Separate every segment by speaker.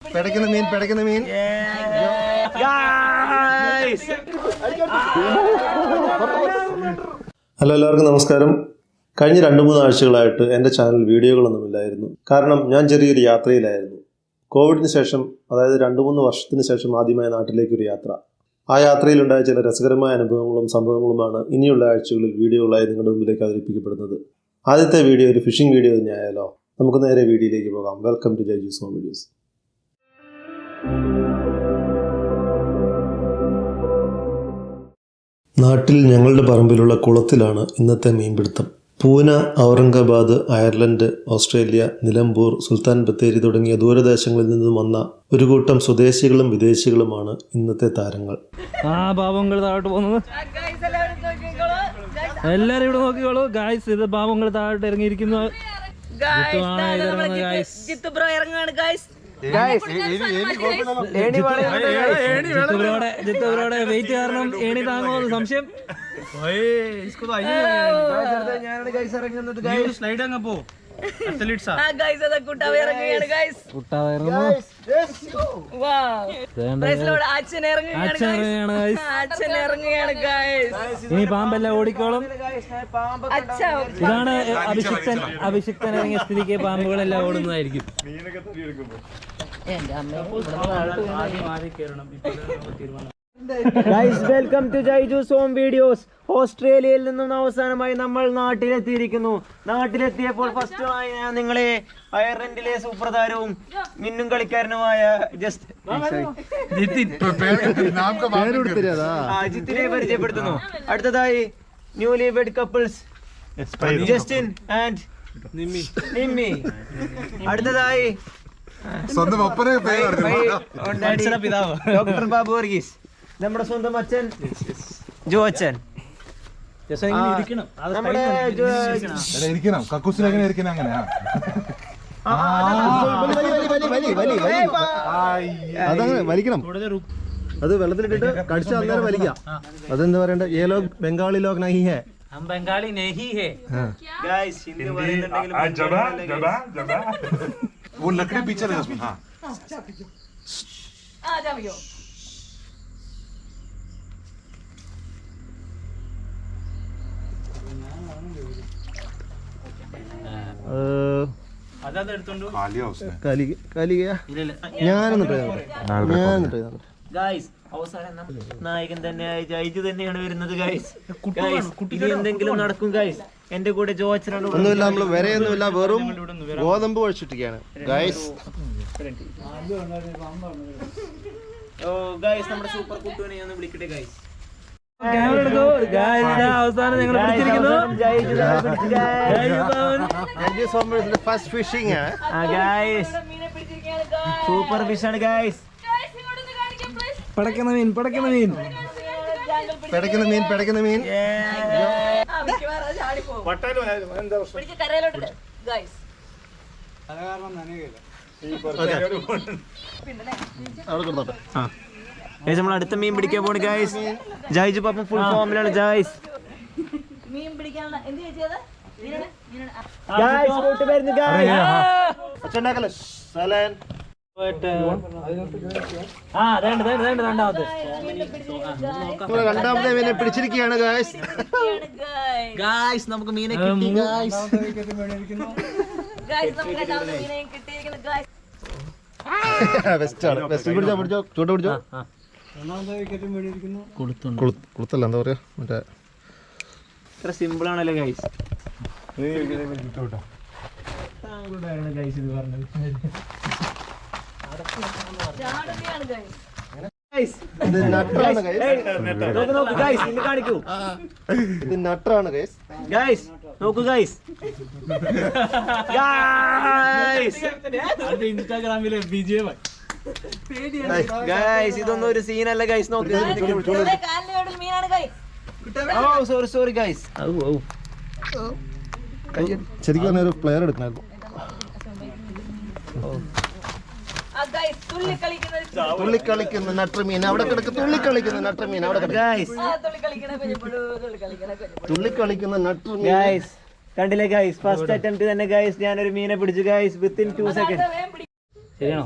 Speaker 1: പെടയ്ക്കുന്ന മീൻ hello, എല്ലാവർക്കും നമസ്കാരം. കഴിഞ്ഞ 2-3 ആഴ്ചകളായിട്ട് എൻ്റെ ചാനൽ വീഡിയോകളൊന്നുമില്ലായിരുന്നു. കാരണം ഞാൻ ചെറിയൊരു യാത്രയിലായിരുന്നു. കോവിഡിന് ശേഷം, അതായത് 2-3 വർഷത്തിന് ശേഷം ആദ്യമായി നാട്ടിലേക്കൊരു യാത്ര. ആ യാത്രയിലുണ്ടായ ചില രസകരമായ അനുഭവങ്ങളും സംഭവങ്ങളുമാണ് ഇനിയുള്ള ആഴ്ചകളിൽ വീഡിയോകളായി നിങ്ങളുടെ മുമ്പിലേക്ക് അവതരിപ്പിക്കപ്പെടുന്നത്. ആദ്യത്തെ വീഡിയോ ഒരു ഫിഷിംഗ് വീഡിയോ തന്നെയായാലോ? നമുക്ക് നേരെ വീഡിയോയിലേക്ക് പോകാം. Welcome to Jaijus home videos. നാട്ടിൽ ഞങ്ങളുടെ പറമ്പിലുള്ള കുളത്തിലാണ് ഇന്നത്തെ മീൻപിടുത്തം. പൂന, ഔറംഗാബാദ്, അയർലൻഡ്, ഓസ്ട്രേലിയ, നിലമ്പൂർ, സുൽത്താൻ ബത്തേരി തുടങ്ങിയ ദൂരദേശങ്ങളിൽ നിന്നും വന്ന ഒരു കൂട്ടം സ്വദേശികളും വിദേശികളുമാണ് ഇന്നത്തെ താരങ്ങൾ.
Speaker 2: പാവങ്ങൾ താഴോട്ട് പോകുന്നത് എല്ലാരും ഇവിടെ നോക്കിക്കോളൂ ഗായ്സ്. ഇത് പാവങ്ങൾ താഴോട്ട് ഇറങ്ങിയിരിക്കുന്നു. ജിത്തുബ്രോടെ വെയിറ്റ് കാരണം ഏണി താങ്ങുമെന്ന് സംശയം. ഇനി പാമ്പെല്ലാം ഓടിക്കോളും. ഇതാണ് അഭിഷിക്തൻ ഇറങ്ങിയ സ്ഥിതിക്ക് പാമ്പുകളെല്ലാം ഓടുന്നതായിരിക്കും. Welcome to Jaijus home videos. ഓസ്ട്രേലിയയിൽ നിന്നും അവസാനമായി നമ്മൾ നാട്ടിലെത്തിയിരിക്കുന്നു. നാട്ടിലെത്തിയപ്പോൾ ഫസ്റ്റുമായി ഞാൻ നിങ്ങളെ അയർലൻഡിലെ സൂപ്പർ താരവും മിന്നും കളിക്കാരനുമായ ജിത്തിനെ പരിചയപ്പെടുത്തുന്നു. അടുത്തതായി newly wed couples Justin and Nimmi. അടുത്തതായി ഡോക്ടർ ബാബു വർഗീസ്, നമ്മുടെ സ്വന്തം അച്ഛൻ ജോ അച്ഛൻ. നമ്മുടെ
Speaker 1: വലിക്കണം, അത് വെള്ളത്തിലിട്ടിട്ട് കടിച്ച അന്നേരം വലിക്കാം. അതെന്താ പറയണ്ട? ഏ ലോഗ് ബംഗാളി ലോഗ് നഹി ഹേ, ഹം ബംഗാളി നഹി ഹേ.
Speaker 2: ഗായ്സ് ഹിന്ദി പറയുന്നുണ്ടെങ്കിലും
Speaker 3: वो लकड़ी पीछे लगा उसमें. हाँ
Speaker 4: आ जा भैया. നായകൻ തന്നെയായ ജയ്ജു തന്നെയാണ് വരുന്നത്. ഗൈസ് ഇത് എന്തെങ്കിലും നടക്കും ഗൈസ്. എന്റെ കൂടെ ജോച്ചനാണ്.
Speaker 1: ഒന്നുമില്ല, നമ്മള് വരെയൊന്നുമില്ല, വെറും ഗോതമ്പ് കഴിച്ചിട്ടിരിക്കുകയാണ് ഗൈസ്.
Speaker 2: ഓ ഗൈസ്, നമ്മുടെ സൂപ്പർ കുട്ടുവിനെ ഒന്ന് വിളിക്കട്ടെ ഗൈസ്. സൂപ്പർ ഫിഷ് ആണ് ഗൈസ്. പടക്കുന്ന മീൻ നമ്മൾ അടുത്ത മീൻ പിടിക്കാൻ പോണ് ഗൈസ്. ജയ്ജു പാപ്പ ഫുൾ ഫോമിലാണ് ഗൈസ്.
Speaker 1: രണ്ടാമത്തെ മീനെ പിടിച്ചിരിക്കുകയാണ് ഗൈസ്.
Speaker 2: നമുക്ക് മീനെ കിട്ടി ഗൈസ്.
Speaker 1: കുളത്തല്ല, എന്താ പറയാ, മറ്റേ
Speaker 2: ഇത്ര സിമ്പിൾ ആണല്ലോ ഗൈസ്. ഗൈസ് ഇത് പറഞ്ഞത് ഇൻസ്റ്റാഗ്രാമിലെ ഇതൊന്നും ഒരു സീനല്ല ഗൈസ്. നോക്ക്, സോറി ഗൈസ്.
Speaker 1: ശരിക്കും ഒരു പ്ലെയർ എടുക്കണായിരുന്നു. തുള്ളിക്കളിക്കുന്ന നട്ടർമീൻ അവിടെ കിടക്കും. തുള്ളിക്കളിക്കുന്ന നട്ടർമീൻ അവിടെ തുള്ളിക്കളിക്കുന്ന നട്ടർമീൻ.
Speaker 2: കണ്ടില്ലേ ഗൈസ്, ഫസ്റ്റ് അറ്റംപ്റ്റ് തന്നെ ഗൈസ് ഞാനൊരു മീനെ പിടിച്ചു ഗൈസ് വിത്തിൻ 2 സെക്കൻഡ്. ശരിയാണോ?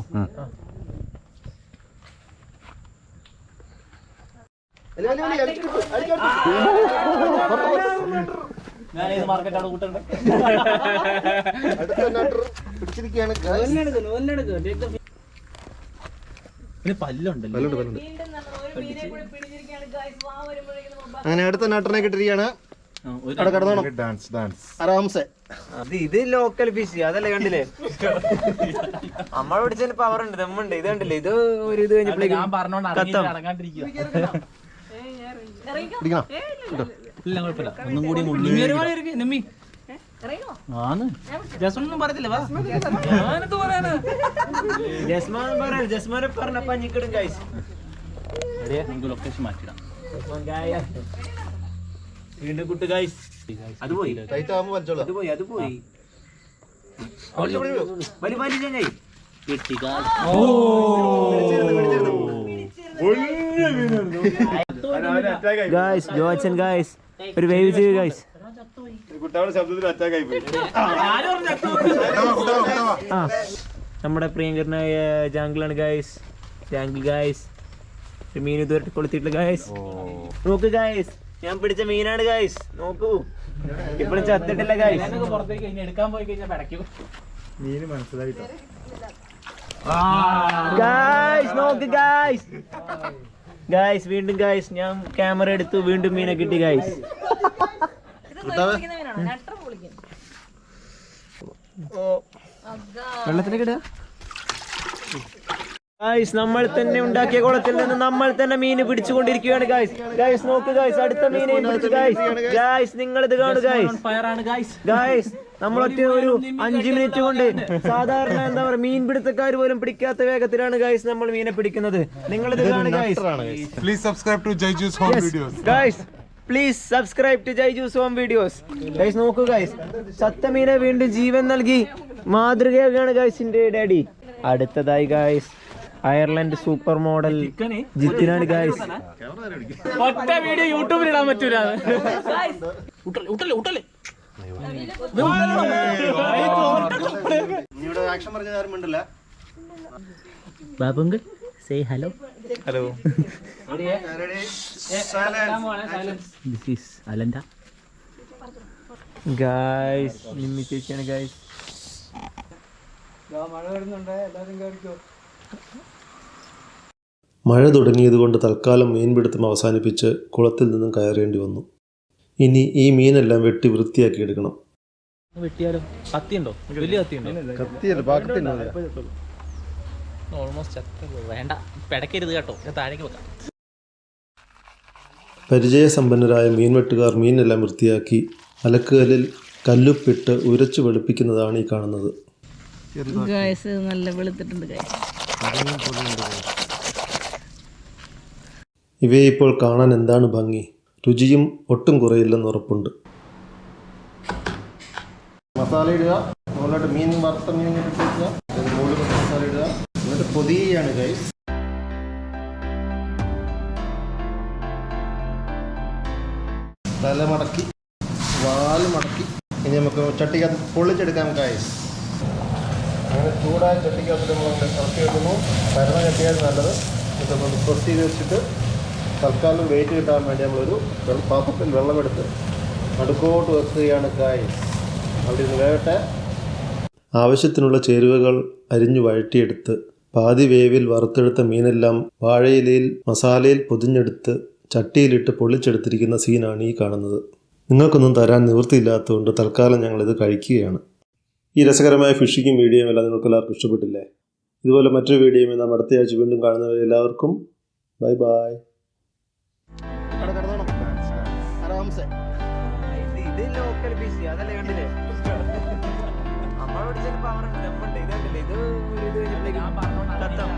Speaker 1: അങ്ങനെ അടുത്ത നട്ടറിനെ കിട്ടിയിരിക്കുകയാണ്. അവിടെ കിടന്നോണം
Speaker 3: ഡാൻസ് ഡാൻസ്
Speaker 1: ആരാംസെ.
Speaker 2: ഇത് ലോക്കൽ ഫിഷ് അതല്ലേ കണ്ടില്ലേ? നമ്മൾ പിടിച്ചതിന് പവർ ഉണ്ട്, ദമ്മുണ്ട്. ഇത് കണ്ടില്ലേ? ഇത് ഒരു ഇത് കഴിഞ്ഞപ്പോഴേക്കും കത്തം. ജസ്മാനെ പറഞ്ഞ പഞ്ഞിക്കിടും ഗൈസ്. വീണ്ടും കുട്ട് ഗൈസ്. അത് പോയി, അത് പോയി, അത് പോയി. വലി വലി ചങ്ങായി. ഗൈസ് ജോച്ചൻ ഗൈസ് ഒരു വേവ് ചെയ്യൂ ഗൈസ്. നമ്മുടെ പ്രിയങ്കരനായ ജാങ്കിളാണ് ഗൈസ്. ജാങ്കിൾ ഗൈസ് മീൻ ഇതുവരെ കൊളുത്തിട്ടില്ല ഗൈസ്. നോക്ക് ഗൈസ്, ഞാൻ പിടിച്ച മീനാണ് ഗൈസ്. നോക്കൂ, ഇപ്പോഴും ചത്തിട്ടില്ല ഗൈസ്. ഗൈസ് നോക്ക് ഗൈസ്. ഗൈസ് വീണ്ടും ഗൈസ് ഞാൻ ക്യാമറ എടുത്തു, വീണ്ടും മീനെ കിട്ടി ഗൈസ്. വെള്ളത്തിലേക്ക് ഇടുക ഗൈസ്. നമ്മൾ തന്നെ ഉണ്ടാക്കിയ കുളത്തിൽ നിന്ന് നമ്മൾ തന്നെ മീന് പിടിച്ചുകൊണ്ടിരിക്കുകയാണ് ഗൈസ്. ഗൈസ് നോക്ക് ഗൈസ്, അടുത്ത മീനെയും പിടിച്ചു ഗൈസ്. ഗൈസ് നിങ്ങൾ ഇത് കാണുക ഗൈസ്. ഗൈസ് നമ്മൾ ഒറ്റ ഒരു 5 മിനിറ്റ് കൊണ്ട് സാധാരണ എന്താ പറയുക മീൻ പിടുത്തക്കാർ പോലും പിടിക്കാത്ത വേഗത്തിലാണ് ഗൈസ് നമ്മൾ മീനെ പിടിക്കുന്നത്. നിങ്ങൾ ഇത് കാണുക guys.
Speaker 3: Please subscribe to Jaijus home videos.
Speaker 2: Guys please subscribe to Jaijus home videos. Guys നോക്കൂ ഗൈസ്, ചത്ത മീനെ വീണ്ടും ജീവൻ നൽകി മാതൃകയാകാണ് ഗൈസിന്റെ ഡാഡി. അടുത്തതായി ഗൈസ് അയർലൻഡ് സൂപ്പർ മോഡൽ ജിത്തിനാണ് ഗൈസ്.
Speaker 5: ഒറ്റ വീഡിയോ യൂട്യൂബിൽ ഇടാൻ പറ്റൂല.
Speaker 2: ബാബുങ്കൾ say hello.
Speaker 1: Hello.
Speaker 2: This is അലൻഡ ഗൈസ്. നിമ്മി ചേച്ചിയാണ് ഗൈസ്.
Speaker 1: മഴ തുടങ്ങിയതുകൊണ്ട് തൽക്കാലം മീൻപിടുത്തം അവസാനിപ്പിച്ച് കുളത്തിൽ നിന്നും കയറേണ്ടി വന്നു. ഇനി ഈ മീനെല്ലാം വെട്ടി വൃത്തിയാക്കി എടുക്കണം.
Speaker 5: വെട്ടിയാലോ? കത്തിയുണ്ടോ? വലിയ കത്തിയുണ്ടോ?
Speaker 1: കത്തിയല്ല,
Speaker 5: ഓൾമോസ്റ്റ് വേണ്ട, പിടക്കരുത് കേട്ടോ, ഞാൻ താഴേക്ക് വെക്കാം.
Speaker 1: പരിചയസമ്പന്നരായ മീൻവെട്ടുകാർ മീനെല്ലാം വൃത്തിയാക്കി അലക്കുകല്ലിൽ കല്ലുപ്പിട്ട് ഉരച്ചു വെളുപ്പിക്കുന്നതാണ് ഈ കാണുന്നത്.
Speaker 6: നല്ല വെളുത്തിട്ടുണ്ട് ഗൈസ്.
Speaker 1: ഇവയെ ഇപ്പോൾ കാണാൻ എന്താണ് ഭംഗി, രുചിയും ഒട്ടും കുറയില്ലെന്ന് ഉറപ്പുണ്ട്. മസാല ഇടുക, മുകളിലോട്ട് മീൻ വറുത്ത മീൻ ഇങ്ങനെ ഇട്ട് വെക്കുക, മുകളിൽ മസാല ഇടുക, എന്നിട്ട് പൊതിയാണ് ഗൈസ്. തല മടക്കി വാല് മടക്കി ഇനി നമുക്ക് ചട്ടിക്കകത്ത് പൊള്ളിച്ചെടുക്കാം ഗൈസ്. അങ്ങനെ ചൂടായ ചട്ടിക്കകത്ത് നമ്മൾ ഇറക്കി വെക്കുന്നു. പരന്ന ചട്ടിയാണ് നല്ലത്. ഇതൊന്ന് പ്രസ് ചെയ്ത് വെച്ചിട്ട് തൽക്കാലം വെയിറ്റ് കിട്ടാൻ വേണ്ടി നമ്മളൊരു പാത്രത്തിൽ വെള്ളമെടുത്ത് നടുക്കോട്ട് വെക്കുകയാണ് ഗൈസ്. അവിടെ നിന്ന് വേകട്ടെ. ആവശ്യത്തിനുള്ള ചേരുവകൾ അരിഞ്ഞു വഴറ്റിയെടുത്ത് പാതി വേവിൽ വറുത്തെടുത്ത മീനെല്ലാം വാഴയിലയിൽ മസാലയിൽ പൊതിഞ്ഞെടുത്ത് ചട്ടിയിലിട്ട് പൊള്ളിച്ചെടുത്തിരിക്കുന്ന സീനാണ് ഈ കാണുന്നത്. നിങ്ങൾക്കൊന്നും തരാൻ നിവൃത്തിയില്ലാത്തതുകൊണ്ട് തൽക്കാലം ഞങ്ങളിത് കഴിക്കുകയാണ്. ഈ രസകരമായ ഫിഷിങ്ങും വീഡിയോയും എല്ലാം നിങ്ങൾക്ക് എല്ലാവർക്കും ഇഷ്ടപ്പെട്ടില്ലേ? ഇതുപോലെ മറ്റൊരു വീഡിയോയും നാം അടുത്തയാഴ്ച വീണ്ടും കാണുന്നവരെ എല്ലാവർക്കും ബൈ ബൈ.
Speaker 2: ഇത് ലോക്കൽ ഫിഷ് അതല്ലേ കണ്ടില്ലേ? നമ്മളോട് ചിലപ്പോൾ അവർ ദമ്മുണ്ട്. ഇത് കണ്ടില്ലേ? ഇത് ഒരു ഇത് കഴിഞ്ഞപ്പോഴേക്കും കത്തം.